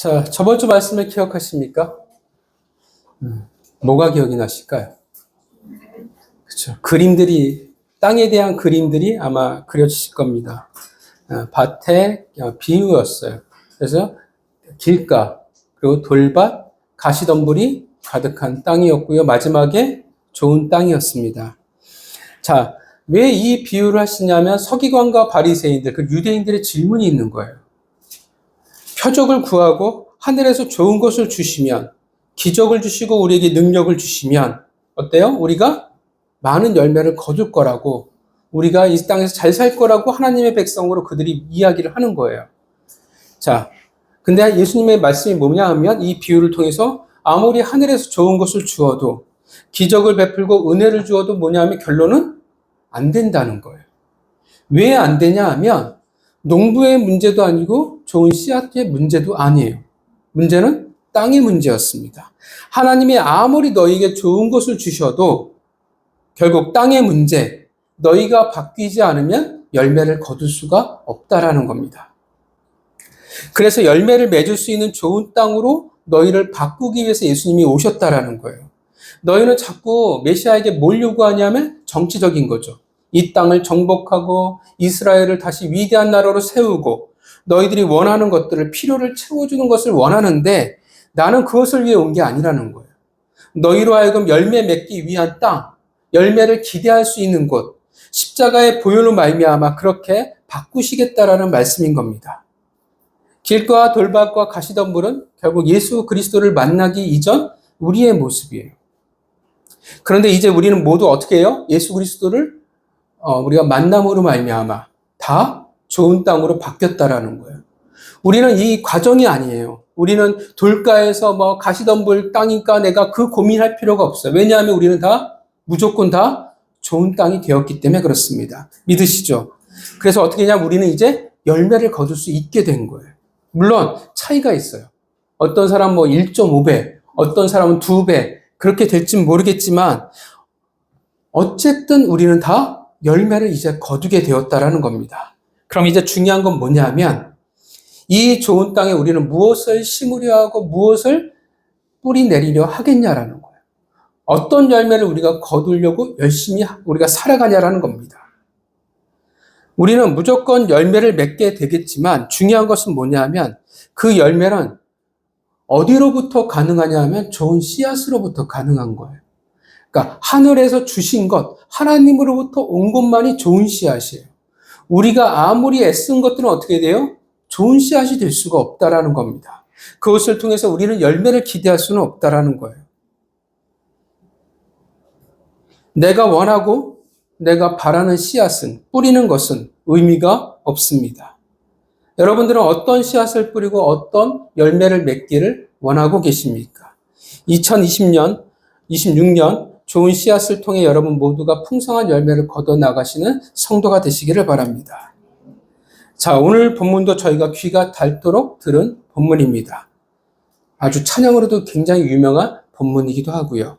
자, 저번 주 말씀을 기억하십니까? 뭐가 기억이 나실까요? 그렇죠. 땅에 대한 그림들이 아마 그려지실 겁니다. 밭의 비유였어요. 그래서 길가, 그리고 돌밭, 가시덤불이 가득한 땅이었고요. 마지막에 좋은 땅이었습니다. 자, 왜 이 비유를 하시냐면 서기관과 바리새인들, 그 유대인들의 질문이 있는 거예요. 표적을 구하고 하늘에서 좋은 것을 주시면, 기적을 주시고 우리에게 능력을 주시면 어때요? 우리가 많은 열매를 거둘 거라고, 우리가 이 땅에서 잘 살 거라고 하나님의 백성으로 그들이 이야기를 하는 거예요. 자, 근데 예수님의 말씀이 뭐냐 하면 이 비유를 통해서 아무리 하늘에서 좋은 것을 주어도, 기적을 베풀고 은혜를 주어도 뭐냐 하면 결론은 안 된다는 거예요. 왜 안 되냐 하면 농부의 문제도 아니고 좋은 씨앗의 문제도 아니에요. 문제는 땅의 문제였습니다. 하나님이 아무리 너희에게 좋은 것을 주셔도 결국 땅의 문제, 너희가 바뀌지 않으면 열매를 거둘 수가 없다라는 겁니다. 그래서 열매를 맺을 수 있는 좋은 땅으로 너희를 바꾸기 위해서 예수님이 오셨다라는 거예요. 너희는 자꾸 메시아에게 뭘 요구하냐면 정치적인 거죠. 이 땅을 정복하고 이스라엘을 다시 위대한 나라로 세우고 너희들이 원하는 것들을, 필요를 채워주는 것을 원하는데 나는 그것을 위해 온 게 아니라는 거예요. 너희로 하여금 열매 맺기 위한 땅, 열매를 기대할 수 있는 곳, 십자가의 보혈로 말미암아 그렇게 바꾸시겠다라는 말씀인 겁니다. 길과 돌밭과 가시덤불은 결국 예수 그리스도를 만나기 이전 우리의 모습이에요. 그런데 이제 우리는 모두 어떻게 해요? 예수 그리스도를 우리가 만남으로 말미암아 다 좋은 땅으로 바뀌었다라는 거예요. 우리는 이 과정이 아니에요. 우리는 돌가에서 가시덤불 땅이니까 내가 그 고민할 필요가 없어요. 왜냐하면 우리는 무조건 다 좋은 땅이 되었기 때문에 그렇습니다. 믿으시죠? 그래서 어떻게 하냐면 우리는 이제 열매를 거둘 수 있게 된 거예요. 물론 차이가 있어요. 어떤 사람은 1.5배, 어떤 사람은 2배 그렇게 될지는 모르겠지만 어쨌든 우리는 다 열매를 이제 거두게 되었다라는 겁니다. 그럼 이제 중요한 건 뭐냐면 이 좋은 땅에 우리는 무엇을 심으려 하고 무엇을 뿌리 내리려 하겠냐라는 거예요. 어떤 열매를 우리가 거두려고 열심히 우리가 살아가냐라는 겁니다. 우리는 무조건 열매를 맺게 되겠지만 중요한 것은 뭐냐면 그 열매는 어디로부터 가능하냐 하면 좋은 씨앗으로부터 가능한 거예요. 그러니까 하늘에서 주신 것, 하나님으로부터 온 것만이 좋은 씨앗이에요. 우리가 아무리 애쓴 것들은 어떻게 돼요? 좋은 씨앗이 될 수가 없다라는 겁니다. 그것을 통해서 우리는 열매를 기대할 수는 없다라는 거예요. 내가 원하고 내가 바라는 씨앗은, 뿌리는 것은 의미가 없습니다. 여러분들은 어떤 씨앗을 뿌리고 어떤 열매를 맺기를 원하고 계십니까? 2020년, 26년 좋은 씨앗을 통해 여러분 모두가 풍성한 열매를 거둬 나가시는 성도가 되시기를 바랍니다. 자, 오늘 본문도 저희가 귀가 닳도록 들은 본문입니다. 아주 찬양으로도 굉장히 유명한 본문이기도 하고요.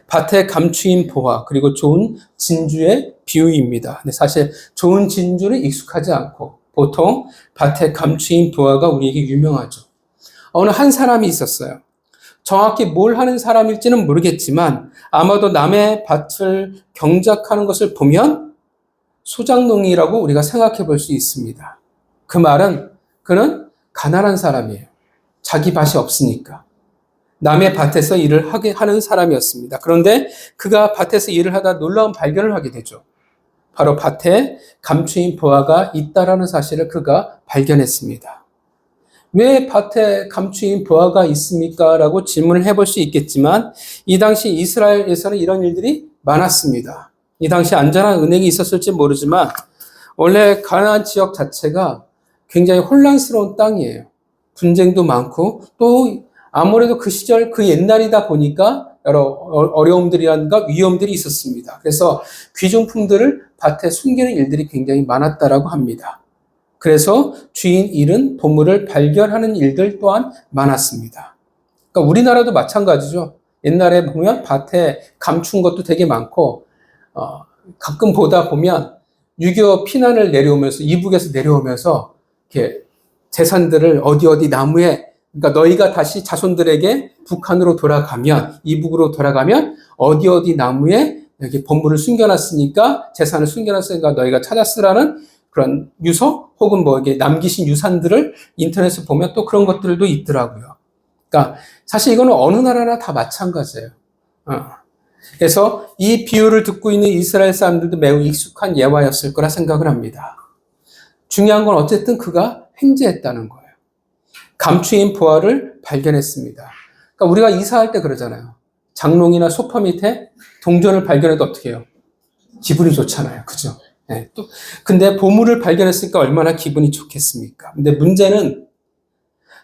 밭에 감추인 보화, 그리고 좋은 진주의 비유입니다. 근데 사실 좋은 진주는 익숙하지 않고 보통 밭에 감추인 보화가 우리에게 유명하죠. 어느 한 사람이 있었어요. 정확히 뭘 하는 사람일지는 모르겠지만 아마도 남의 밭을 경작하는 것을 보면 소작농이라고 우리가 생각해 볼 수 있습니다. 그 말은 그는 가난한 사람이에요. 자기 밭이 없으니까. 남의 밭에서 일을 하는 사람이었습니다. 그런데 그가 밭에서 일을 하다 놀라운 발견을 하게 되죠. 바로 밭에 감추인 보화가 있다라는 사실을 그가 발견했습니다. 왜 밭에 감추인 보화가 있습니까? 라고 질문을 해볼 수 있겠지만 이 당시 이스라엘에서는 이런 일들이 많았습니다. 이 당시 안전한 은행이 있었을지 모르지만 원래 가나안 지역 자체가 굉장히 혼란스러운 땅이에요. 분쟁도 많고 또 아무래도 그 시절 그 옛날이다 보니까 여러 어려움들이란가 위험들이 있었습니다. 그래서 귀중품들을 밭에 숨기는 일들이 굉장히 많았다라고 합니다. 그래서 주인 잃은 보물을 발견하는 일들 또한 많았습니다. 그러니까 우리나라도 마찬가지죠. 옛날에 보면 밭에 감춘 것도 되게 많고 가끔 보다 보면 6.25 피난을 내려오면서 이북에서 내려오면서 이렇게 재산들을 어디 나무에 그러니까 너희가 다시 자손들에게 북한으로 돌아가면, 이북으로 돌아가면 어디 나무에 여기 보물을 숨겨놨으니까, 재산을 숨겨놨으니까 너희가 찾았으라는 그런 유서 혹은 뭐 이게 남기신 유산들을 인터넷에 보면 또 그런 것들도 있더라고요. 그러니까 사실 이거는 어느 나라나 다 마찬가지예요. 그래서 이 비유를 듣고 있는 이스라엘 사람들도 매우 익숙한 예화였을 거라 생각을 합니다. 중요한 건 어쨌든 그가 횡재했다는 거예요. 감추인 보화를 발견했습니다. 그러니까 우리가 이사할 때 그러잖아요. 장롱이나 소파 밑에 동전을 발견해도 어떻게 해요? 기분이 좋잖아요. 그죠? 네, 근데 보물을 발견했으니까 얼마나 기분이 좋겠습니까? 근데 문제는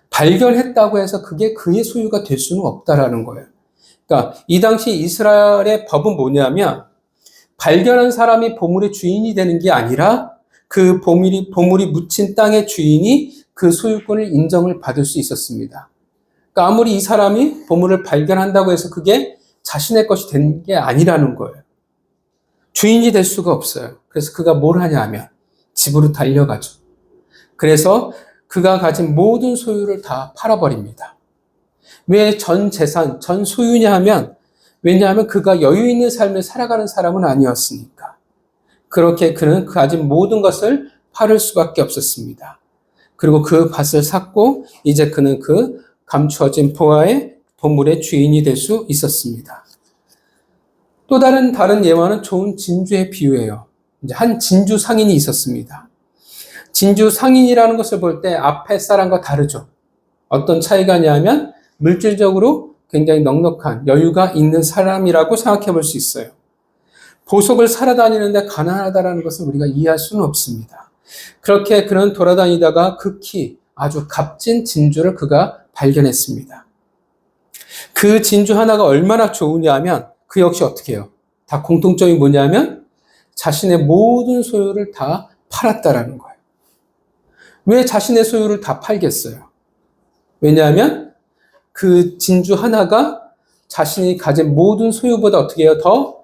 발견했다고 해서 그게 그의 소유가 될 수는 없다라는 거예요. 그러니까 이 당시 이스라엘의 법은 뭐냐면 발견한 사람이 보물의 주인이 되는 게 아니라 그 보물이 묻힌 땅의 주인이 그 소유권을 인정을 받을 수 있었습니다. 그러니까 아무리 이 사람이 보물을 발견한다고 해서 그게 자신의 것이 된 게 아니라는 거예요. 주인이 될 수가 없어요. 그래서 그가 뭘 하냐 하면 집으로 달려가죠. 그래서 그가 가진 모든 소유를 다 팔아버립니다. 왜 전 재산, 전 소유냐 하면, 왜냐하면 그가 여유 있는 삶을 살아가는 사람은 아니었으니까. 그렇게 그는 가진 모든 것을 팔을 수밖에 없었습니다. 그리고 그 밭을 샀고 이제 그는 그 감추어진 보화의 보물의 주인이 될 수 있었습니다. 또 다른 예화는 좋은 진주의 비유예요. 이제 한 진주 상인이 있었습니다. 진주 상인이라는 것을 볼 때 앞에 사람과 다르죠. 어떤 차이가 있냐면 물질적으로 굉장히 넉넉한 여유가 있는 사람이라고 생각해 볼 수 있어요. 보석을 사러 다니는데 가난하다는 것을 우리가 이해할 수는 없습니다. 그렇게 그는 돌아다니다가 극히 아주 값진 진주를 그가 발견했습니다. 그 진주 하나가 얼마나 좋으냐 하면 그 역시 어떻게 해요? 다 공통점이 뭐냐면 자신의 모든 소유를 다 팔았다라는 거예요. 왜 자신의 소유를 다 팔겠어요? 왜냐하면 그 진주 하나가 자신이 가진 모든 소유보다 어떻게 해요? 더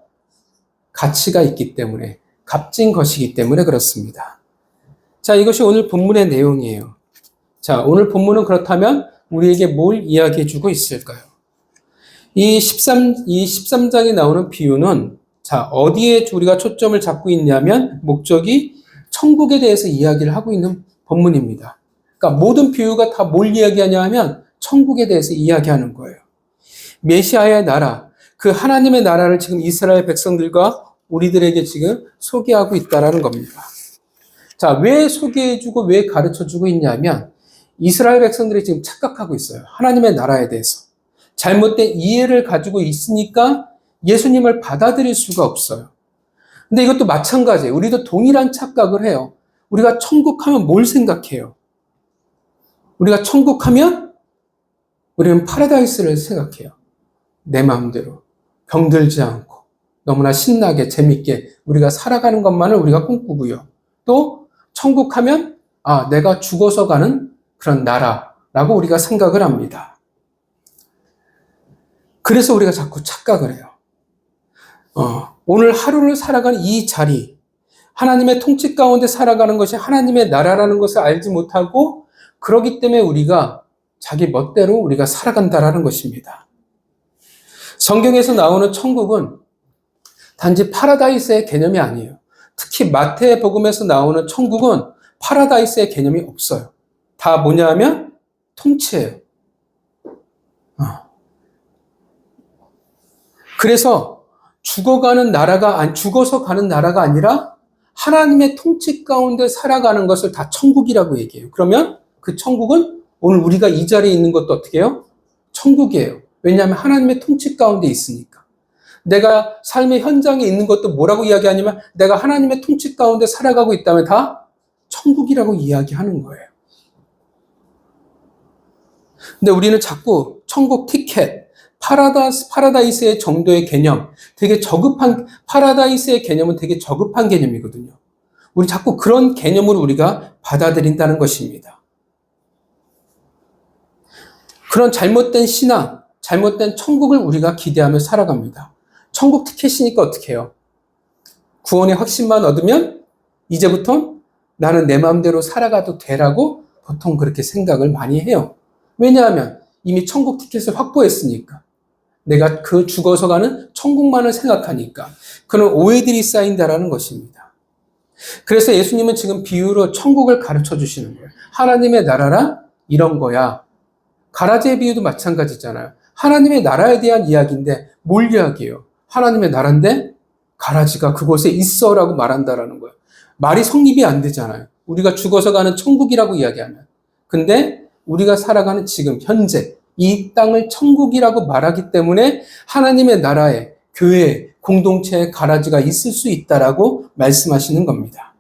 가치가 있기 때문에, 값진 것이기 때문에 그렇습니다. 자, 이것이 오늘 본문의 내용이에요. 자, 오늘 본문은 그렇다면 우리에게 뭘 이야기해 주고 있을까요? 이 13장에 나오는 비유는 자, 어디에 우리가 초점을 잡고 있냐면 목적이 천국에 대해서 이야기를 하고 있는 본문입니다. 그러니까 모든 비유가 다 뭘 이야기하냐 하면 천국에 대해서 이야기하는 거예요. 메시아의 나라, 그 하나님의 나라를 지금 이스라엘 백성들과 우리들에게 지금 소개하고 있다라는 겁니다. 자, 왜 소개해주고 왜 가르쳐주고 있냐면 이스라엘 백성들이 지금 착각하고 있어요. 하나님의 나라에 대해서. 잘못된 이해를 가지고 있으니까 예수님을 받아들일 수가 없어요. 근데 이것도 마찬가지예요. 우리도 동일한 착각을 해요. 우리가 천국하면 뭘 생각해요? 우리가 천국하면 우리는 파라다이스를 생각해요. 내 마음대로 병들지 않고 너무나 신나게 재밌게 우리가 살아가는 것만을 우리가 꿈꾸고요. 또 천국하면 내가 죽어서 가는 그런 나라라고 우리가 생각을 합니다. 그래서 우리가 자꾸 착각을 해요. 오늘 하루를 살아가는 이 자리, 하나님의 통치 가운데 살아가는 것이 하나님의 나라라는 것을 알지 못하고 그러기 때문에 우리가 자기 멋대로 우리가 살아간다라는 것입니다. 성경에서 나오는 천국은 단지 파라다이스의 개념이 아니에요. 특히 마태복음에서 나오는 천국은 파라다이스의 개념이 없어요. 다 뭐냐면 통치예요. 그래서 죽어서 가는 나라가 아니라 하나님의 통치 가운데 살아가는 것을 다 천국이라고 얘기해요. 그러면 그 천국은 오늘 우리가 이 자리에 있는 것도 어떻게 해요? 천국이에요. 왜냐하면 하나님의 통치 가운데 있으니까. 내가 삶의 현장에 있는 것도 뭐라고 이야기하냐면 내가 하나님의 통치 가운데 살아가고 있다면 다 천국이라고 이야기하는 거예요. 근데 우리는 자꾸 천국 티켓, 파라다이스의 정도의 개념, 파라다이스의 개념은 되게 저급한 개념이거든요. 우리 자꾸 그런 개념으로 우리가 받아들인다는 것입니다. 그런 잘못된 신앙, 잘못된 천국을 우리가 기대하며 살아갑니다. 천국 티켓이니까 어떻게 해요? 구원의 확신만 얻으면 이제부터 나는 내 마음대로 살아가도 되라고 보통 그렇게 생각을 많이 해요. 왜냐하면 이미 천국 티켓을 확보했으니까. 내가 그 죽어서 가는 천국만을 생각하니까. 그런 오해들이 쌓인다라는 것입니다. 그래서 예수님은 지금 비유로 천국을 가르쳐 주시는 거예요. 하나님의 나라란 이런 거야. 가라지의 비유도 마찬가지잖아요. 하나님의 나라에 대한 이야기인데 뭘 이야기해요? 하나님의 나라인데 가라지가 그곳에 있어라고 말한다라는 거예요. 말이 성립이 안 되잖아요. 우리가 죽어서 가는 천국이라고 이야기하면. 근데 우리가 살아가는 지금 현재 이 땅을 천국이라고 말하기 때문에 하나님의 나라에 교회, 공동체에 가라지가 있을 수 있다라고 말씀하시는 겁니다.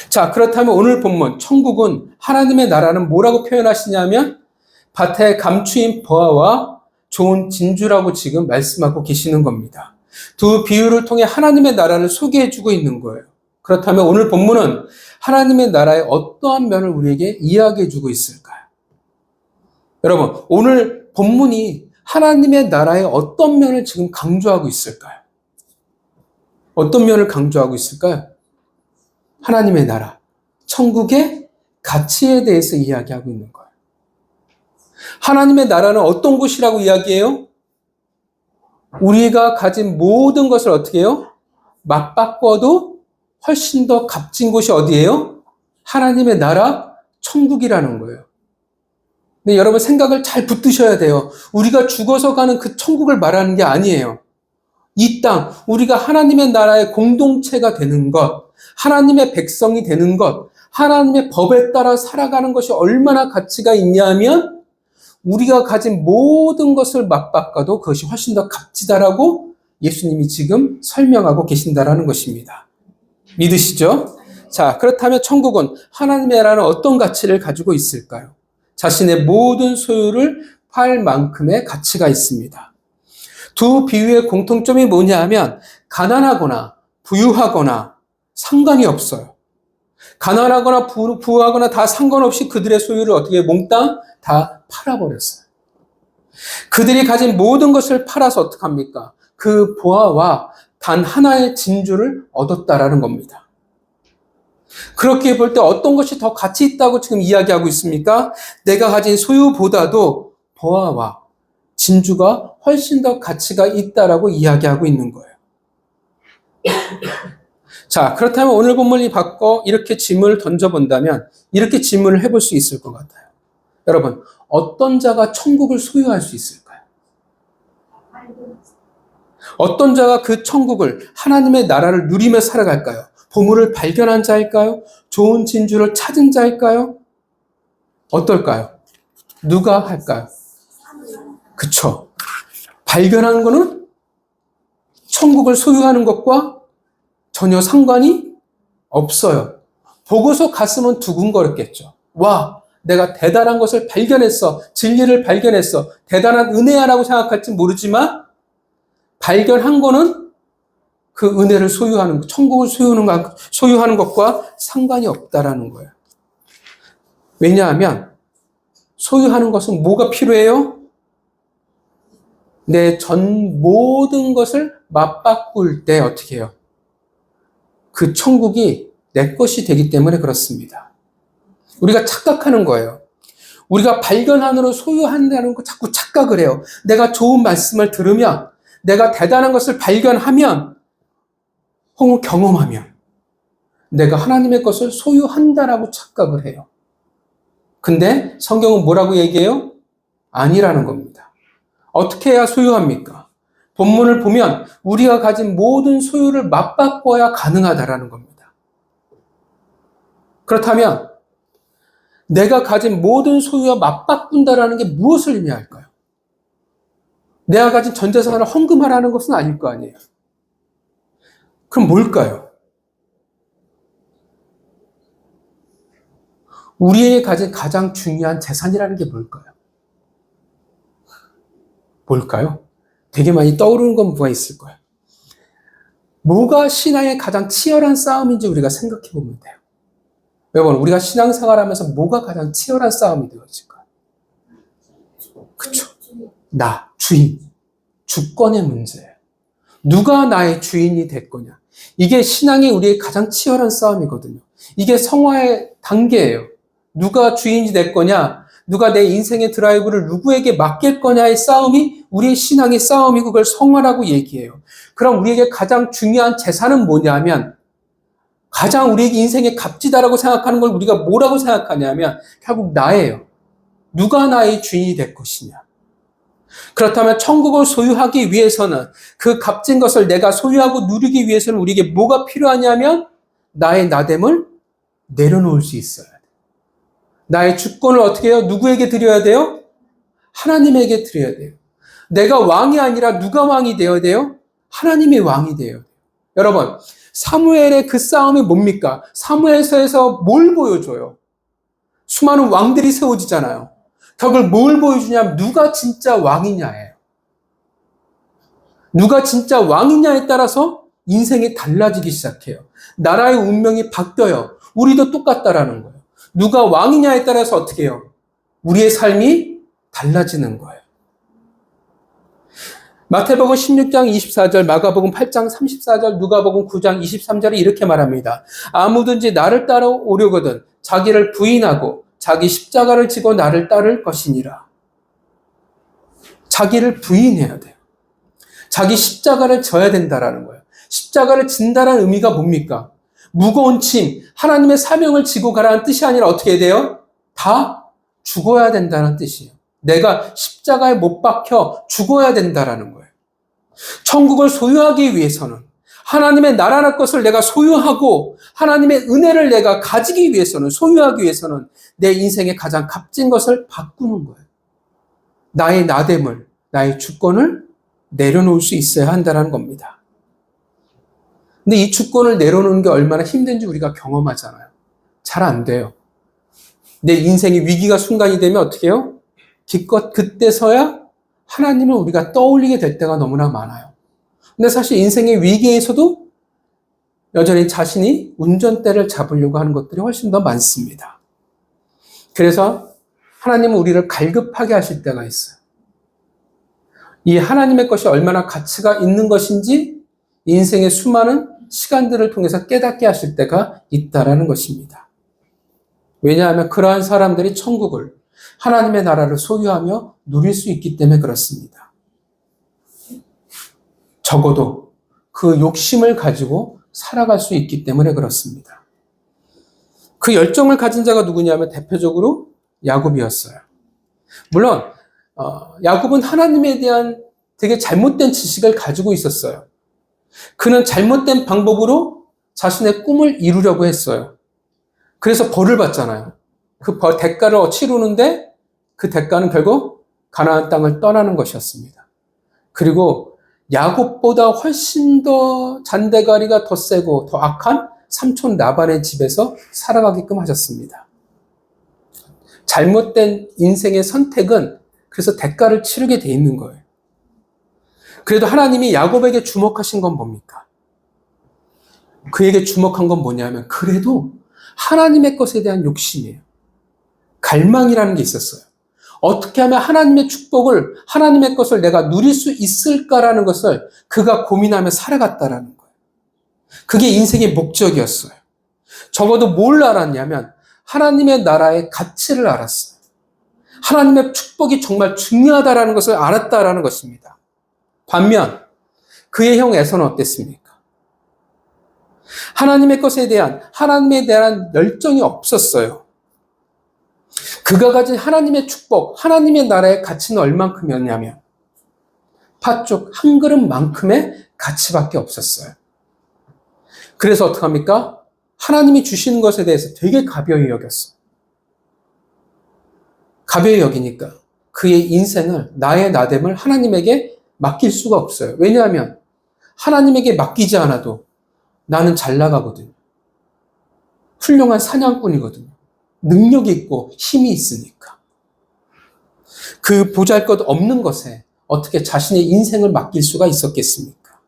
자, 그렇다면 오늘 본문 천국은 하나님의 나라는 뭐라고 표현하시냐면 밭에 감추인 보화와 좋은 진주라고 지금 말씀하고 계시는 겁니다. 두 비유를 통해 하나님의 나라를 소개해주고 있는 거예요. 그렇다면 오늘 본문은 하나님의 나라의 어떠한 면을 우리에게 이야기해주고 있을까요? 여러분, 오늘 본문이 하나님의 나라의 어떤 면을 지금 강조하고 있을까요? 어떤 면을 강조하고 있을까요? 하나님의 나라, 천국의 가치에 대해서 이야기하고 있는 거예요. 하나님의 나라는 어떤 곳이라고 이야기해요? 우리가 가진 모든 것을 어떻게 해요? 맞바꿔도 훨씬 더 값진 곳이 어디예요? 하나님의 나라, 천국이라는 거예요. 근데 여러분 생각을 잘 붙드셔야 돼요. 우리가 죽어서 가는 그 천국을 말하는 게 아니에요. 이 땅, 우리가 하나님의 나라의 공동체가 되는 것, 하나님의 백성이 되는 것, 하나님의 법에 따라 살아가는 것이 얼마나 가치가 있냐면 우리가 가진 모든 것을 맞바꿔도 그것이 훨씬 더 값지다라고 예수님이 지금 설명하고 계신다라는 것입니다. 믿으시죠? 자, 그렇다면 천국은 하나님의 나라는 어떤 가치를 가지고 있을까요? 자신의 모든 소유를 팔 만큼의 가치가 있습니다. 두 비유의 공통점이 뭐냐 하면 가난하거나 부유하거나 상관이 없어요. 가난하거나 부유하거나 다 상관없이 그들의 소유를 어떻게 몽땅 다 팔아버렸어요. 그들이 가진 모든 것을 팔아서 어떡합니까? 그 보화와 단 하나의 진주를 얻었다라는 겁니다. 그렇게 볼 때 어떤 것이 더 가치 있다고 지금 이야기하고 있습니까? 내가 가진 소유보다도 보화와 진주가 훨씬 더 가치가 있다라고 이야기하고 있는 거예요. 자, 그렇다면 오늘 본문이 바꿔 이렇게 질문을 던져본다면 이렇게 질문을 해볼 수 있을 것 같아요. 여러분, 어떤 자가 천국을 소유할 수 있을까요? 어떤 자가 그 천국을 하나님의 나라를 누리며 살아갈까요? 보물을 발견한 자일까요? 좋은 진주를 찾은 자일까요? 어떨까요? 누가 할까요? 그쵸. 발견한 거는 천국을 소유하는 것과 전혀 상관이 없어요. 보고서 가슴은 두근거렸겠죠. 와, 내가 대단한 것을 발견했어. 진리를 발견했어. 대단한 은혜야라고 생각할지 모르지만 발견한 거는 그 은혜를 소유하는 것, 천국을 소유하는 것과 상관이 없다라는 거예요. 왜냐하면 소유하는 것은 뭐가 필요해요? 내 전 모든 것을 맞바꿀 때 어떻게 해요? 그 천국이 내 것이 되기 때문에 그렇습니다. 우리가 착각하는 거예요. 우리가 발견한으로 소유한다는 거 자꾸 착각을 해요. 내가 좋은 말씀을 들으면, 내가 대단한 것을 발견하면, 혹은 경험하면 내가 하나님의 것을 소유한다라고 착각을 해요. 근데 성경은 뭐라고 얘기해요? 아니라는 겁니다. 어떻게 해야 소유합니까? 본문을 보면 우리가 가진 모든 소유를 맞바꿔야 가능하다라는 겁니다. 그렇다면 내가 가진 모든 소유와 맞바꾼다라는 게 무엇을 의미할까요? 내가 가진 전 재산을 헌금하라는 것은 아닐 거 아니에요. 그럼 뭘까요? 우리에게 가진 가장 중요한 재산이라는 게 뭘까요? 뭘까요? 되게 많이 떠오르는 건 뭐가 있을 거예요. 뭐가 신앙의 가장 치열한 싸움인지 우리가 생각해 보면 돼요. 여러분, 우리가 신앙생활하면서 뭐가 가장 치열한 싸움이 되어질까요? 그쵸? 나, 주인, 주권의 문제예요. 누가 나의 주인이 될 거냐. 이게 신앙이 우리의 가장 치열한 싸움이거든요. 이게 성화의 단계예요. 누가 주인이 될 거냐? 누가 내 인생의 드라이브를 누구에게 맡길 거냐의 싸움이 우리의 신앙의 싸움이고 그걸 성화라고 얘기해요. 그럼 우리에게 가장 중요한 재산은 뭐냐면 가장 우리에게 인생의 값지다라고 생각하는 걸 우리가 뭐라고 생각하냐면 결국 나예요. 누가 나의 주인이 될 것이냐. 그렇다면 천국을 소유하기 위해서는 그 값진 것을 내가 소유하고 누리기 위해서는 우리에게 뭐가 필요하냐면 나의 나됨을 내려놓을 수 있어야 돼. 나의 주권을 어떻게 해요? 누구에게 드려야 돼요? 하나님에게 드려야 돼요. 내가 왕이 아니라 누가 왕이 되어야 돼요? 하나님이 왕이 돼요. 여러분, 사무엘의 그 싸움이 뭡니까? 사무엘서에서 뭘 보여줘요? 수많은 왕들이 세워지잖아요. 결국 뭘 보여주냐면 누가 진짜 왕이냐예요. 누가 진짜 왕이냐에 따라서 인생이 달라지기 시작해요. 나라의 운명이 바뀌어요. 우리도 똑같다라는 거예요. 누가 왕이냐에 따라서 어떻게 해요? 우리의 삶이 달라지는 거예요. 마태복음 16장 24절, 마가복음 8장 34절, 누가복음 9장 23절에 이렇게 말합니다. 아무든지 나를 따라오려거든 자기를 부인하고 자기 십자가를 지고 나를 따를 것이니라. 자기를 부인해야 돼요. 자기 십자가를 져야 된다라는 거예요. 십자가를 진다라는 의미가 뭡니까? 무거운 짐, 하나님의 사명을 지고 가라는 뜻이 아니라 어떻게 해야 돼요? 다 죽어야 된다는 뜻이에요. 내가 십자가에 못 박혀 죽어야 된다라는 거예요. 천국을 소유하기 위해서는 하나님의 나라의 것을 내가 소유하고 하나님의 은혜를 내가 가지기 위해서는 소유하기 위해서는 내 인생의 가장 값진 것을 바꾸는 거예요. 나의 나됨을, 나의 주권을 내려놓을 수 있어야 한다는 겁니다. 근데 이 주권을 내려놓는 게 얼마나 힘든지 우리가 경험하잖아요. 잘 안 돼요. 내 인생의 위기가 순간이 되면 어떻게 해요? 기껏 그때서야 하나님을 우리가 떠올리게 될 때가 너무나 많아요. 근데 사실 인생의 위기에서도 여전히 자신이 운전대를 잡으려고 하는 것들이 훨씬 더 많습니다. 그래서 하나님은 우리를 갈급하게 하실 때가 있어요. 이 하나님의 것이 얼마나 가치가 있는 것인지 인생의 수많은 시간들을 통해서 깨닫게 하실 때가 있다라는 것입니다. 왜냐하면 그러한 사람들이 천국을 하나님의 나라를 소유하며 누릴 수 있기 때문에 그렇습니다. 적어도 그 욕심을 가지고 살아갈 수 있기 때문에 그렇습니다. 그 열정을 가진 자가 누구냐면 대표적으로 야곱이었어요. 물론 야곱은 하나님에 대한 되게 잘못된 지식을 가지고 있었어요. 그는 잘못된 방법으로 자신의 꿈을 이루려고 했어요. 그래서 벌을 받잖아요. 그 대가를 치르는데 그 대가는 결국 가나안 땅을 떠나는 것이었습니다. 그리고 야곱보다 훨씬 더 잔대가리가 더 세고 더 악한 삼촌 라반의 집에서 살아가게끔 하셨습니다. 잘못된 인생의 선택은 그래서 대가를 치르게 돼 있는 거예요. 그래도 하나님이 야곱에게 주목하신 건 뭡니까? 그에게 주목한 건 뭐냐면 그래도 하나님의 것에 대한 욕심이에요. 갈망이라는 게 있었어요. 어떻게 하면 하나님의 축복을, 하나님의 것을 내가 누릴 수 있을까라는 것을 그가 고민하며 살아갔다라는 거예요. 그게 인생의 목적이었어요. 적어도 뭘 알았냐면 하나님의 나라의 가치를 알았어요. 하나님의 축복이 정말 중요하다라는 것을 알았다라는 것입니다. 반면 그의 형 에서는 어땠습니까? 하나님의 것에 대한, 하나님에 대한 열정이 없었어요. 그가 가진 하나님의 축복, 하나님의 나라의 가치는 얼만큼이었냐면 팥죽 한 그릇만큼의 가치밖에 없었어요. 그래서 어떡합니까? 하나님이 주시는 것에 대해서 되게 가벼이 여겼어요. 가벼이 여기니까 그의 인생을, 나의 나됨을 하나님에게 맡길 수가 없어요. 왜냐하면 하나님에게 맡기지 않아도 나는 잘 나가거든요. 훌륭한 사냥꾼이거든요. 능력이 있고 힘이 있으니까. 그 보잘것 없는 것에 어떻게 자신의 인생을 맡길 수가 있었겠습니까?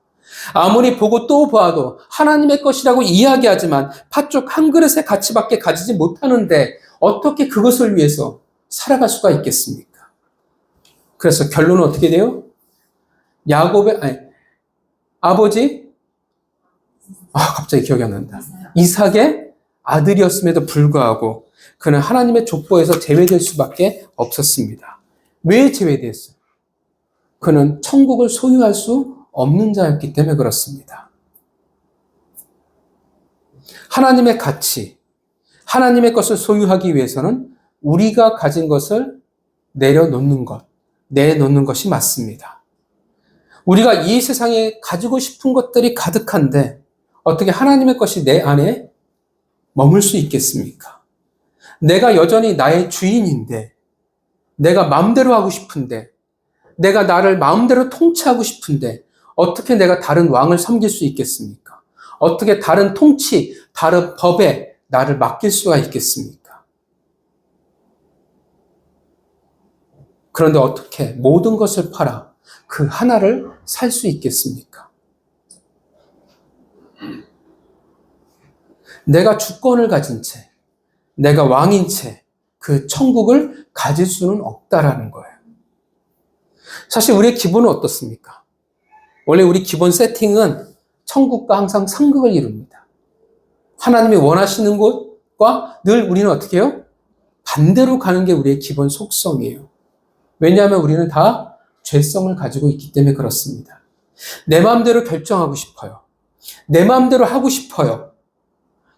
아무리 보고 또 봐도 하나님의 것이라고 이야기하지만 팥죽 한 그릇의 가치밖에 가지지 못하는데 어떻게 그것을 위해서 살아갈 수가 있겠습니까? 그래서 결론은 어떻게 돼요? 아버지, 갑자기 기억이 안 난다. 이삭의 아들이었음에도 불구하고 그는 하나님의 족보에서 제외될 수밖에 없었습니다. 왜 제외됐어요? 그는 천국을 소유할 수 없는 자였기 때문에 그렇습니다. 하나님의 가치, 하나님의 것을 소유하기 위해서는 우리가 가진 것을 내려놓는 것, 내놓는 것이 맞습니다. 우리가 이 세상에 가지고 싶은 것들이 가득한데 어떻게 하나님의 것이 내 안에 머물 수 있겠습니까? 내가 여전히 나의 주인인데, 내가 마음대로 하고 싶은데, 내가 나를 마음대로 통치하고 싶은데 어떻게 내가 다른 왕을 섬길 수 있겠습니까? 어떻게 다른 통치, 다른 법에 나를 맡길 수가 있겠습니까? 그런데 어떻게 모든 것을 팔아 그 하나를 살 수 있겠습니까? 내가 주권을 가진 채, 내가 왕인 채 그 천국을 가질 수는 없다라는 거예요. 사실 우리의 기본은 어떻습니까? 원래 우리 기본 세팅은 천국과 항상 상극을 이룹니다. 하나님이 원하시는 곳과 늘 우리는 어떻게 해요? 반대로 가는 게 우리의 기본 속성이에요. 왜냐하면 우리는 다 죄성을 가지고 있기 때문에 그렇습니다. 내 마음대로 결정하고 싶어요. 내 마음대로 하고 싶어요.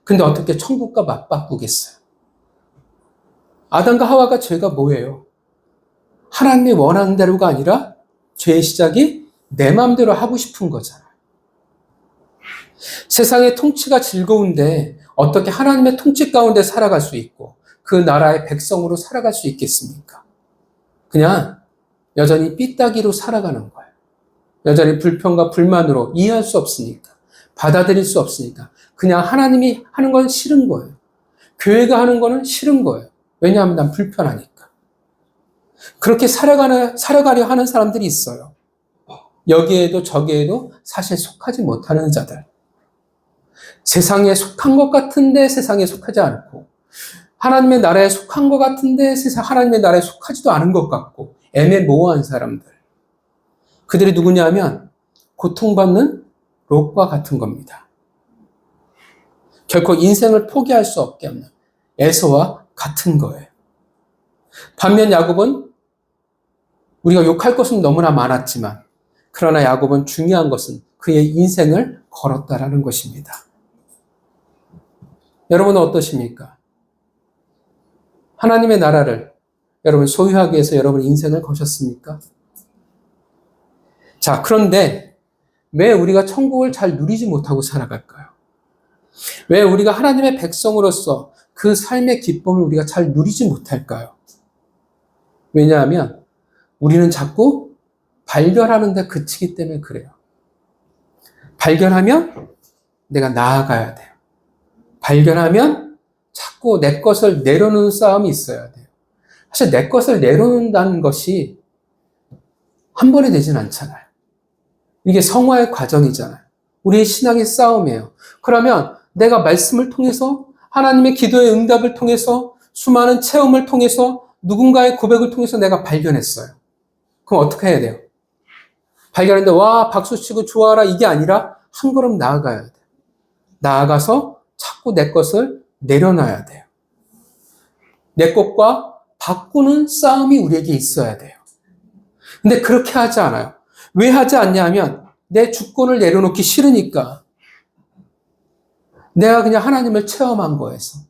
근데 어떻게 천국과 맞바꾸겠어요? 아담과 하와가 죄가 뭐예요? 하나님이 원하는 대로가 아니라 죄의 시작이 내 마음대로 하고 싶은 거잖아요. 세상의 통치가 즐거운데 어떻게 하나님의 통치 가운데 살아갈 수 있고 그 나라의 백성으로 살아갈 수 있겠습니까? 그냥 여전히 삐딱이로 살아가는 거예요. 여전히 불평과 불만으로 이해할 수 없으니까, 받아들일 수 없으니까 그냥 하나님이 하는 건 싫은 거예요. 교회가 하는 거는 싫은 거예요. 왜냐하면 난 불편하니까. 그렇게 살아가려 하는 사람들이 있어요. 여기에도 저기에도 사실 속하지 못하는 자들. 세상에 속한 것 같은데 세상에 속하지 않고, 하나님의 나라에 속한 것 같은데 하나님의 나라에 속하지도 않은 것 같고, 애매모호한 사람들. 그들이 누구냐면 고통받는 롯과 같은 겁니다. 결코 인생을 포기할 수 없게 하는 에서와 같은 거예요. 반면 야곱은 우리가 욕할 것은 너무나 많았지만 그러나 야곱은 중요한 것은 그의 인생을 걸었다라는 것입니다. 여러분은 어떠십니까? 하나님의 나라를 여러분 소유하기 위해서 여러분 인생을 거셨습니까? 자, 그런데 왜 우리가 천국을 잘 누리지 못하고 살아갈까요? 왜 우리가 하나님의 백성으로서 그 삶의 기쁨을 우리가 잘 누리지 못할까요? 왜냐하면 우리는 자꾸 발견하는 데 그치기 때문에 그래요. 발견하면 내가 나아가야 돼요. 발견하면 자꾸 내 것을 내려놓는 싸움이 있어야 돼요. 사실 내 것을 내려놓는다는 것이 한 번에 되진 않잖아요. 이게 성화의 과정이잖아요. 우리의 신앙의 싸움이에요. 그러면 내가 말씀을 통해서 하나님의 기도의 응답을 통해서 수많은 체험을 통해서 누군가의 고백을 통해서 내가 발견했어요. 그럼 어떻게 해야 돼요? 발견했는데 와 박수치고 좋아라 이게 아니라 한 걸음 나아가야 돼요. 나아가서 자꾸 내 것을 내려놔야 돼요. 내 것과 바꾸는 싸움이 우리에게 있어야 돼요. 근데 그렇게 하지 않아요. 왜 하지 않냐 하면 내 주권을 내려놓기 싫으니까. 내가 그냥 하나님을 체험한 거에서,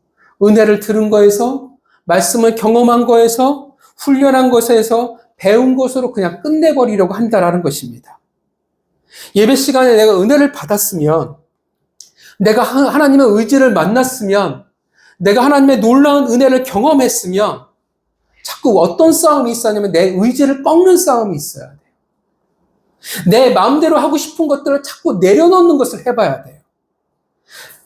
은혜를 들은 거에서, 말씀을 경험한 거에서, 훈련한 것에서, 배운 것으로 그냥 끝내버리려고 한다라는 것입니다. 예배 시간에 내가 은혜를 받았으면, 내가 하나님의 의지를 만났으면, 내가 하나님의 놀라운 은혜를 경험했으면, 자꾸 어떤 싸움이 있었냐면 내 의지를 꺾는 싸움이 있어야 돼요. 내 마음대로 하고 싶은 것들을 자꾸 내려놓는 것을 해봐야 돼요.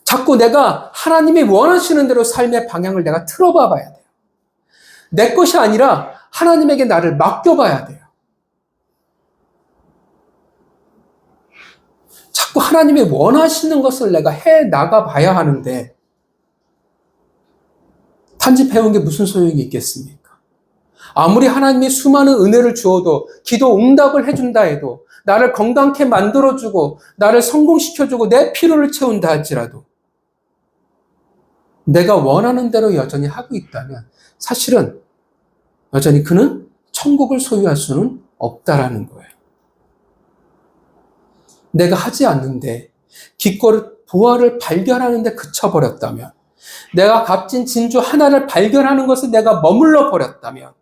자꾸 내가 하나님이 원하시는 대로 삶의 방향을 내가 틀어봐 봐야 돼요. 내 것이 아니라 하나님에게 나를 맡겨봐야 돼요. 자꾸 하나님이 원하시는 것을 내가 해 나가 봐야 하는데 탄집해온 게 무슨 소용이 있겠습니까? 아무리 하나님이 수많은 은혜를 주어도 기도 응답을 해준다 해도 나를 건강케 만들어주고 나를 성공시켜주고 내 필요를 채운다 할지라도 내가 원하는 대로 여전히 하고 있다면 사실은 여전히 그는 천국을 소유할 수는 없다라는 거예요. 내가 하지 않는데 기꺼이 보화를 발견하는데 그쳐버렸다면, 내가 값진 진주 하나를 발견하는 것에 내가 머물러 버렸다면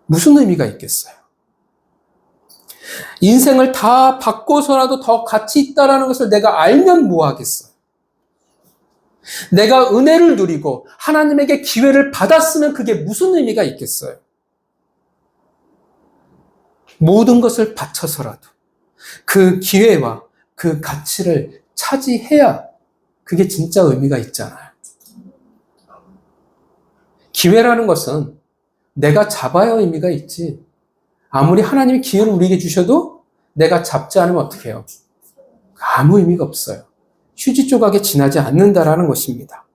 무슨 의미가 있겠어요? 인생을 다 바꿔서라도 더 가치 있다라는 것을 내가 알면 뭐 하겠어요? 내가 은혜를 누리고 하나님에게 기회를 받았으면 그게 무슨 의미가 있겠어요? 모든 것을 바쳐서라도 그 기회와 그 가치를 차지해야 그게 진짜 의미가 있잖아요. 기회라는 것은 내가 잡아야 의미가 있지, 아무리 하나님이 기회를 우리에게 주셔도 내가 잡지 않으면 어떻게 해요? 아무 의미가 없어요. 휴지 조각에 지나지 않는다라는 것입니다.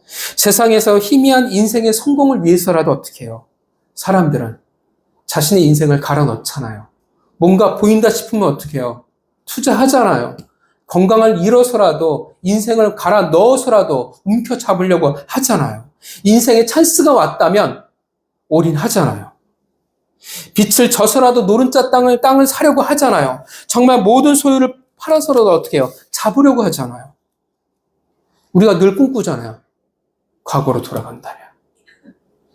세상에서 희미한 인생의 성공을 위해서라도 어떻게 해요? 사람들은 자신의 인생을 갈아 넣잖아요. 뭔가 보인다 싶으면 어떻게 해요? 투자하잖아요. 건강을 잃어서라도 인생을 갈아 넣어서라도 움켜잡으려고 하잖아요. 인생에 찬스가 왔다면 올인하잖아요. 빛을 져서라도 노른자 땅을 사려고 하잖아요. 정말 모든 소유를 팔아서라도 어떻게 해요? 잡으려고 하잖아요. 우리가 늘 꿈꾸잖아요. 과거로 돌아간다면.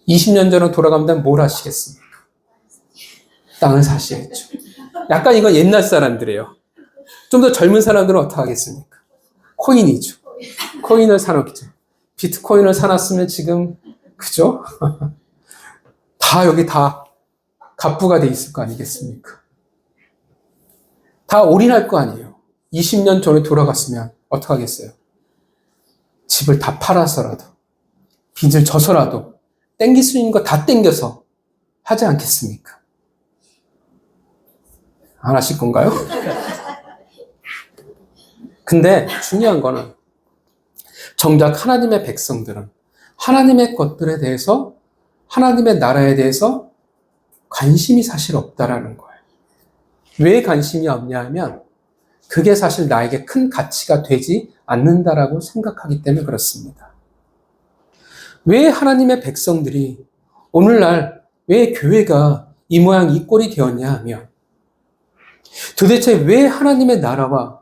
20년 전으로 돌아간다면 뭘 하시겠습니까? 땅을 사시겠죠. 약간 이건 옛날 사람들이에요. 좀 더 젊은 사람들은 어떻게 하겠습니까? 코인이죠. 코인을 사놓겠죠. 비트코인을 사놨으면 지금, 그죠? 여기 다 갑부가 돼 있을 거 아니겠습니까? 다 올인할 거 아니에요. 20년 전에 돌아갔으면 어떻게 하겠어요? 집을 다 팔아서라도, 빚을 져서라도, 땡길 수 있는 거 다 땡겨서 하지 않겠습니까? 안 하실 건가요? 근데 중요한 거는 정작 하나님의 백성들은 하나님의 것들에 대해서, 하나님의 나라에 대해서 관심이 사실 없다라는 거예요. 왜 관심이 없냐 하면 그게 사실 나에게 큰 가치가 되지 않는다라고 생각하기 때문에 그렇습니다. 왜 하나님의 백성들이 오늘날 왜 교회가 이 모양 이 꼴이 되었냐 하면, 도대체 왜 하나님의 나라와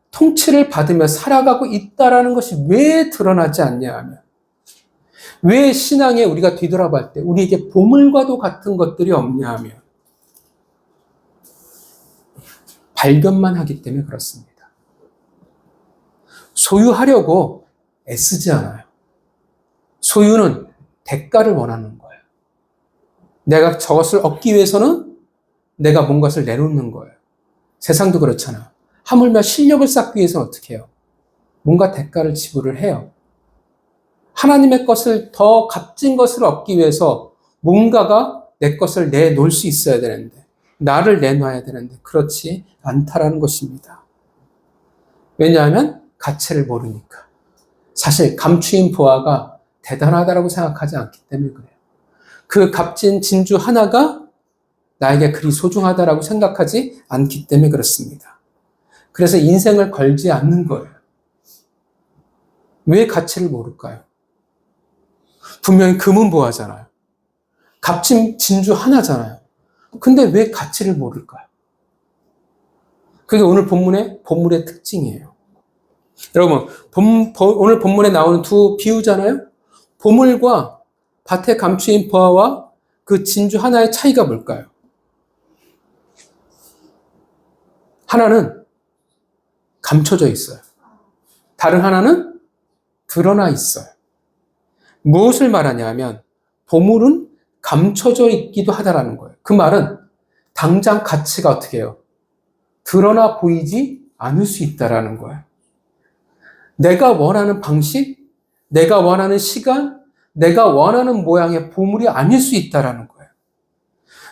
통치를 받으며 살아가고 있다라는 것이 왜 드러나지 않냐 하면, 왜 신앙에 우리가 뒤돌아볼 때 우리에게 보물과도 같은 것들이 없냐 하면 발견만 하기 때문에 그렇습니다. 소유하려고 애쓰지 않아요. 소유는 대가를 원하는 거예요. 내가 저것을 얻기 위해서는 내가 뭔가를 내놓는 거예요. 세상도 그렇잖아요. 하물며 실력을 쌓기 위해서는 어떻게 해요? 뭔가 대가를 지불을 해요. 하나님의 것을, 더 값진 것을 얻기 위해서 뭔가가 내 것을 내놓을 수 있어야 되는데, 나를 내놔야 되는데 그렇지 않다라는 것입니다. 왜냐하면 가치를 모르니까. 사실 감추인 보화가 대단하다라고 생각하지 않기 때문에 그래요. 그 값진 진주 하나가 나에게 그리 소중하다라고 생각하지 않기 때문에 그렇습니다. 그래서 인생을 걸지 않는 거예요. 왜 가치를 모를까요? 분명히 금은 보화잖아요. 값진 진주 하나잖아요. 근데 왜 가치를 모를까요? 그게 오늘 본문의 특징이에요. 여러분, 오늘 본문에 나오는 두 비유잖아요? 보물과 밭에 감추인 보화와 그 진주 하나의 차이가 뭘까요? 하나는 감춰져 있어요. 다른 하나는 드러나 있어요. 무엇을 말하냐 하면 보물은 감춰져 있기도 하다라는 거예요. 그 말은 당장 가치가 어떻게 해요? 드러나 보이지 않을 수 있다라는 거예요. 내가 원하는 방식, 내가 원하는 시간, 내가 원하는 모양의 보물이 아닐 수 있다라는 거예요.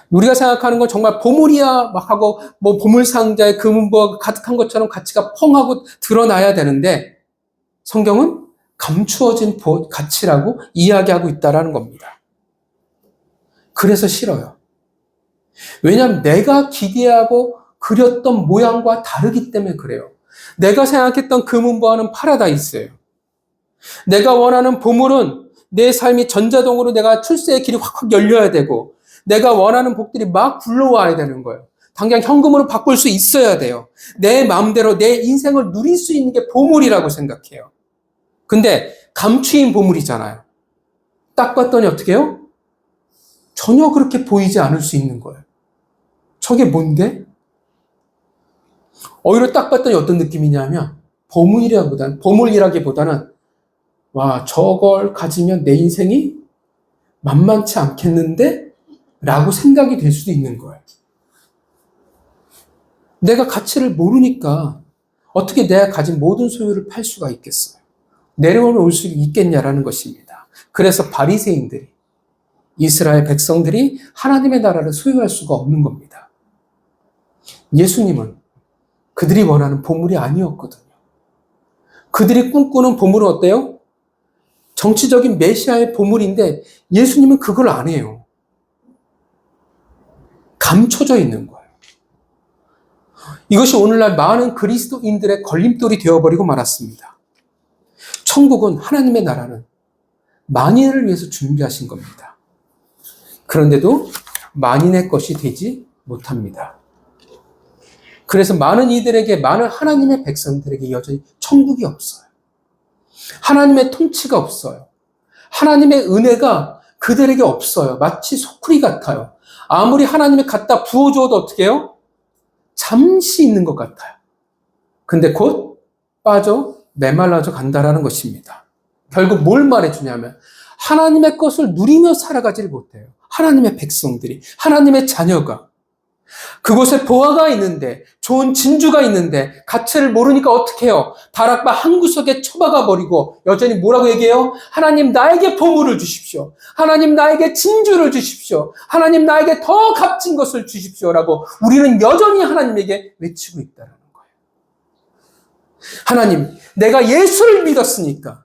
우리가 생각하는 건 정말 보물이야 막 하고 뭐 보물 상자에 금은보화가 가득한 것처럼 가치가 펑하고 드러나야 되는데, 성경은 감추어진 가치라고 이야기하고 있다라는 겁니다. 그래서 싫어요. 왜냐하면 내가 기대하고 그렸던 모양과 다르기 때문에 그래요. 내가 생각했던 그 문보와는 파라다이스예요. 내가 원하는 보물은 내 삶이 전자동으로 내가 출세의 길이 확확 열려야 되고 내가 원하는 복들이 막 굴러와야 되는 거예요. 당장 현금으로 바꿀 수 있어야 돼요. 내 마음대로 내 인생을 누릴 수 있는 게 보물이라고 생각해요. 근데 감추인 보물이잖아요. 딱 봤더니 어떻게 해요? 전혀 그렇게 보이지 않을 수 있는 거예요. 저게 뭔데? 오히려 딱 봤더니 어떤 느낌이냐면 보물이라기보다는 와, 저걸 가지면 내 인생이 만만치 않겠는데? 라고 생각이 될 수도 있는 거예요. 내가 가치를 모르니까 어떻게 내가 가진 모든 소유를 팔 수가 있겠어요? 내려올 수 있겠냐라는 것입니다. 그래서 바리새인들이 이스라엘 백성들이 하나님의 나라를 소유할 수가 없는 겁니다. 예수님은 그들이 원하는 보물이 아니었거든요. 그들이 꿈꾸는 보물은 어때요? 정치적인 메시아의 보물인데 예수님은 그걸 안 해요. 감춰져 있는 거예요. 이것이 오늘날 많은 그리스도인들의 걸림돌이 되어버리고 말았습니다. 천국은 하나님의 나라는 만인을 위해서 준비하신 겁니다. 그런데도 만인의 것이 되지 못합니다. 그래서 많은 하나님의 백성들에게 여전히 천국이 없어요. 하나님의 통치가 없어요. 하나님의 은혜가 그들에게 없어요. 마치 소쿠리 같아요. 아무리 하나님이 갖다 부어주어도 어떻게 해요? 잠시 있는 것 같아요. 근데 곧 빠져 메말라져 간다라는 것입니다. 결국 뭘 말해주냐면 하나님의 것을 누리며 살아가지를 못해요. 하나님의 백성들이, 하나님의 자녀가. 그곳에 보화가 있는데, 좋은 진주가 있는데 가치를 모르니까 어떻게 해요? 다락방 한 구석에 처박아 버리고 여전히 뭐라고 얘기해요? 하나님 나에게 보물을 주십시오. 하나님 나에게 진주를 주십시오. 하나님 나에게 더 값진 것을 주십시오라고 우리는 여전히 하나님에게 외치고 있다는 거예요. 하나님, 내가 예수를 믿었으니까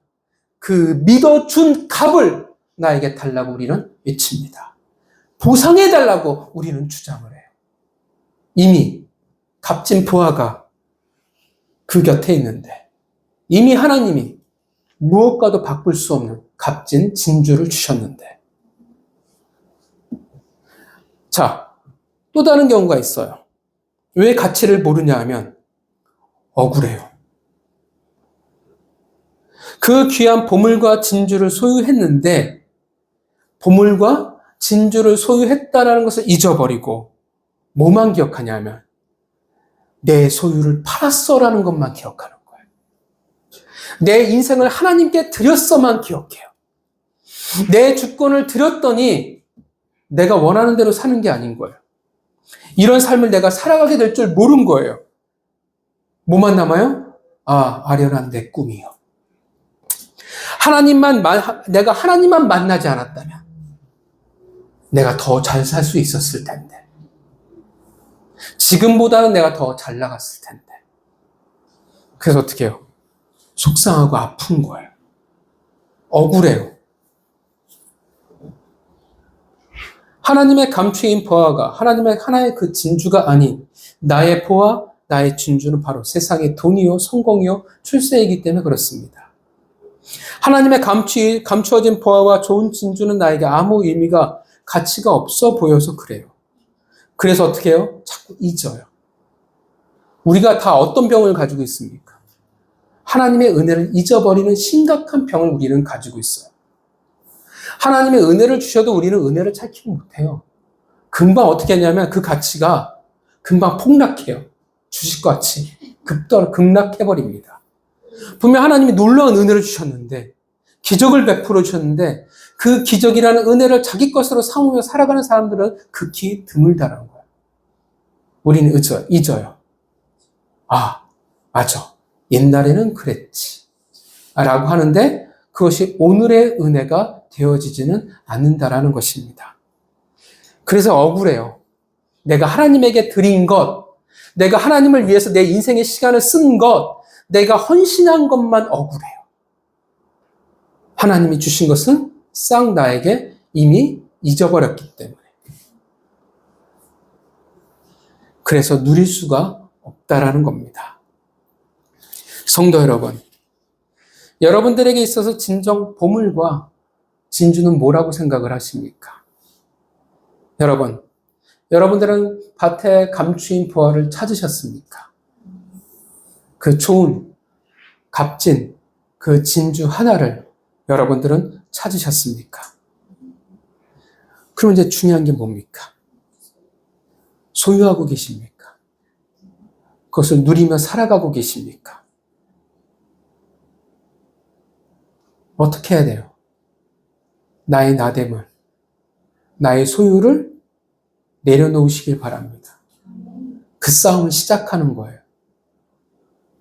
그 믿어준 값을 나에게 달라고 우리는 외칩니다. 보상해달라고 우리는 주장을 해요. 이미 값진 보화가 그 곁에 있는데 이미 하나님이 무엇과도 바꿀 수 없는 값진 진주를 주셨는데. 자, 또 다른 경우가 있어요. 왜 가치를 모르냐 하면 억울해요. 그 귀한 보물과 진주를 소유했는데 보물과 진주를 소유했다는 것을 잊어버리고 뭐만 기억하냐면 내 소유를 팔았어라는 것만 기억하는 거예요. 내 인생을 하나님께 드렸어만 기억해요. 내 주권을 드렸더니 내가 원하는 대로 사는 게 아닌 거예요. 이런 삶을 내가 살아가게 될 줄 모른 거예요. 뭐만 남아요? 아련한 내 꿈이요. 내가 하나님만 만나지 않았다면 내가 더 잘 살 수 있었을 텐데. 지금보다는 내가 더 잘 나갔을 텐데. 그래서 어떻게 해요? 속상하고 아픈 거예요. 억울해요. 하나님의 감추인 보화가 하나의 그 진주가 아닌 나의 보화, 나의 진주는 바로 세상의 돈이요, 성공이요, 출세이기 때문에 그렇습니다. 하나님의 감추어진 보화와 좋은 진주는 나에게 아무 의미가, 가치가 없어 보여서 그래요. 그래서 어떻게 해요? 자꾸 잊어요. 우리가 다 어떤 병을 가지고 있습니까? 하나님의 은혜를 잊어버리는 심각한 병을 우리는 가지고 있어요. 하나님의 은혜를 주셔도 우리는 은혜를 찾지 못해요. 금방 어떻게 하냐면 그 가치가 금방 폭락해요. 주식같이 급락해버립니다. 분명 하나님이 놀라운 은혜를 주셨는데, 기적을 베풀어 주셨는데 그 기적이라는 은혜를 자기 것으로 삼으며 살아가는 사람들은 극히 드물다라는 거예요. 우리는 잊어요. 맞아. 옛날에는 그랬지. 라고 하는데 그것이 오늘의 은혜가 되어지지는 않는다라는 것입니다. 그래서 억울해요. 내가 하나님에게 드린 것, 내가 하나님을 위해서 내 인생의 시간을 쓴 것, 내가 헌신한 것만 억울해요. 하나님이 주신 것은 싹 나에게 이미 잊어버렸기 때문에. 그래서 누릴 수가 없다라는 겁니다. 성도 여러분, 여러분들에게 있어서 진정 보물과 진주는 뭐라고 생각을 하십니까? 여러분들은 밭에 감추인 보화를 찾으셨습니까? 그 좋은, 값진 그 진주 하나를 여러분들은 찾으셨습니까? 그럼 이제 중요한 게 뭡니까? 소유하고 계십니까? 그것을 누리며 살아가고 계십니까? 어떻게 해야 돼요? 나의 나됨을, 나의 소유를 내려놓으시길 바랍니다. 그 싸움을 시작하는 거예요.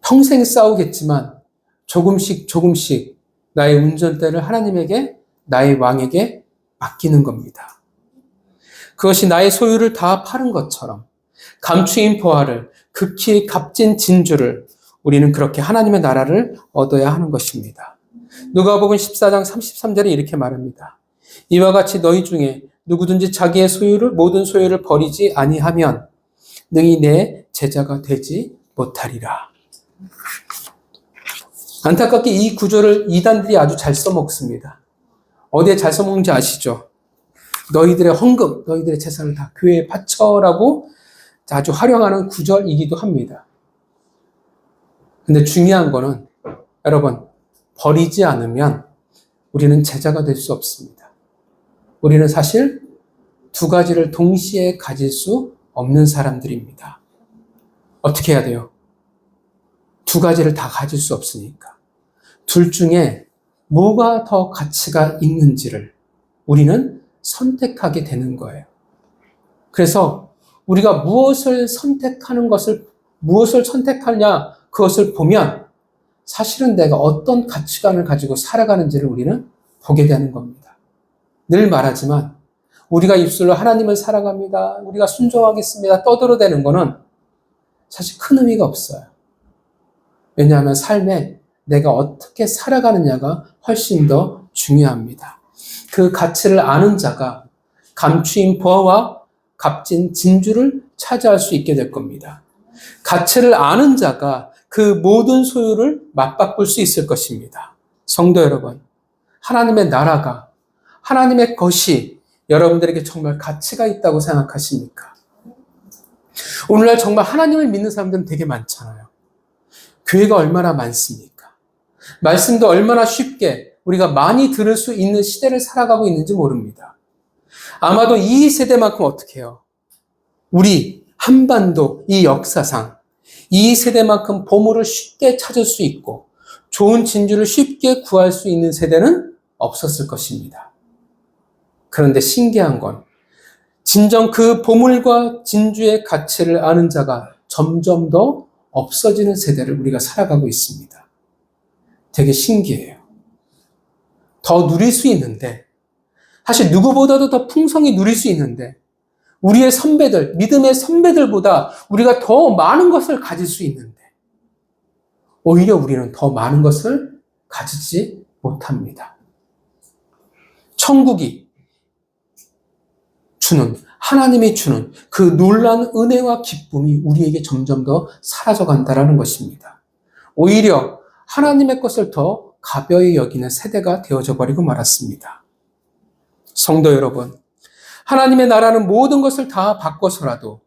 평생 싸우겠지만 조금씩 나의 운전대를 하나님에게, 나의 왕에게 맡기는 겁니다. 그것이 나의 소유를 다 파는 것처럼 감추인 보화를, 극히 값진 진주를 우리는 그렇게 하나님의 나라를 얻어야 하는 것입니다. 누가복음 14장 33절에 이렇게 말합니다. 이와 같이 너희 중에 누구든지 자기의 모든 소유를 버리지 아니하면 능히 내 제자가 되지 못하리라. 안타깝게 이 구절을 이단들이 아주 잘 써먹습니다. 어디에 잘 써먹는지 아시죠? 너희들의 헌금, 너희들의 재산을 다 교회에 바쳐라고 아주 활용하는 구절이기도 합니다. 근데 중요한 거는 여러분, 버리지 않으면 우리는 제자가 될 수 없습니다. 우리는 사실 두 가지를 동시에 가질 수 없는 사람들입니다. 어떻게 해야 돼요? 두 가지를 다 가질 수 없으니까. 둘 중에 뭐가 더 가치가 있는지를 우리는 선택하게 되는 거예요. 그래서 우리가 무엇을 선택하냐, 그것을 보면 사실은 내가 어떤 가치관을 가지고 살아가는지를 우리는 보게 되는 겁니다. 늘 말하지만 우리가 입술로 하나님을 사랑합니다, 우리가 순종하겠습니다 떠들어대는 거는 사실 큰 의미가 없어요. 왜냐하면 삶에 내가 어떻게 살아가느냐가 훨씬 더 중요합니다. 그 가치를 아는 자가 감추인 보화와 값진 진주를 차지할 수 있게 될 겁니다. 가치를 아는 자가 그 모든 소유를 맞바꿀 수 있을 것입니다. 성도 여러분, 하나님의 나라가, 하나님의 것이 여러분들에게 정말 가치가 있다고 생각하십니까? 오늘날 정말 하나님을 믿는 사람들은 되게 많잖아요. 교회가 얼마나 많습니까? 말씀도 얼마나 쉽게 우리가 많이 들을 수 있는 시대를 살아가고 있는지 모릅니다. 아마도 이 세대만큼 어떻게 해요? 우리 한반도 이 역사상 이 세대만큼 보물을 쉽게 찾을 수 있고 좋은 진주를 쉽게 구할 수 있는 세대는 없었을 것입니다. 그런데 신기한 건 진정 그 보물과 진주의 가치를 아는 자가 점점 더 없어지는 세대를 우리가 살아가고 있습니다. 되게 신기해요. 더 누릴 수 있는데, 사실 누구보다도 더 풍성히 누릴 수 있는데, 우리의 선배들, 믿음의 선배들보다 우리가 더 많은 것을 가질 수 있는데, 오히려 우리는 더 많은 것을 가지지 못합니다. 천국이 주는, 하나님이 주는 그 놀라운 은혜와 기쁨이 우리에게 점점 더 사라져 간다는 것입니다. 오히려 하나님의 것을 더 가벼이 여기는 세대가 되어져 버리고 말았습니다. 성도 여러분, 하나님의 나라는 모든 것을 다 바꿔서라도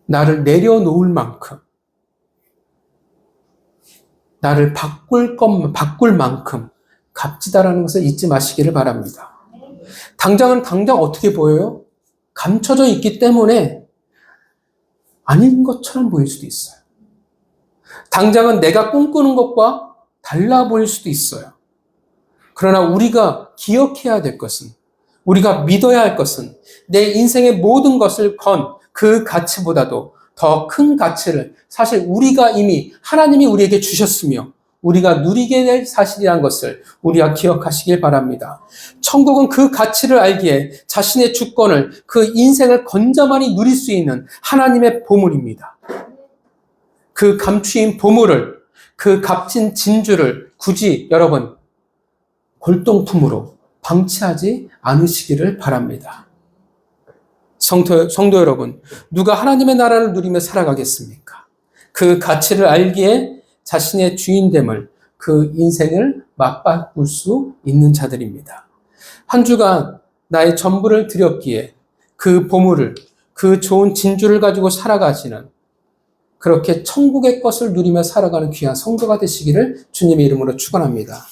나를 내려놓을 만큼, 나를 바꿀 만큼 값지다라는 것을 잊지 마시기를 바랍니다. 당장 어떻게 보여요? 감춰져 있기 때문에 아닌 것처럼 보일 수도 있어요. 당장은 내가 꿈꾸는 것과 달라 보일 수도 있어요. 그러나 우리가 기억해야 될 것은, 우리가 믿어야 할 것은 내 인생의 모든 것을 건 그 가치보다도 더 큰 가치를 사실 우리가 이미 하나님이 우리에게 주셨으며 우리가 누리게 될 사실이라는 것을 우리가 기억하시길 바랍니다. 천국은 그 가치를 알기에 자신의 주권을, 그 인생을 건져만이 누릴 수 있는 하나님의 보물입니다. 그 감추인 보물을, 그 값진 진주를 굳이 여러분 골동품으로 방치하지 않으시기를 바랍니다. 성도 여러분, 누가 하나님의 나라를 누리며 살아가겠습니까? 그 가치를 알기에 자신의 주인됨을, 그 인생을 맛바꿀 수 있는 자들입니다. 한 주간 나의 전부를 드렸기에 그 보물을, 그 좋은 진주를 가지고 살아가시는, 그렇게 천국의 것을 누리며 살아가는 귀한 성도가 되시기를 주님의 이름으로 축원합니다.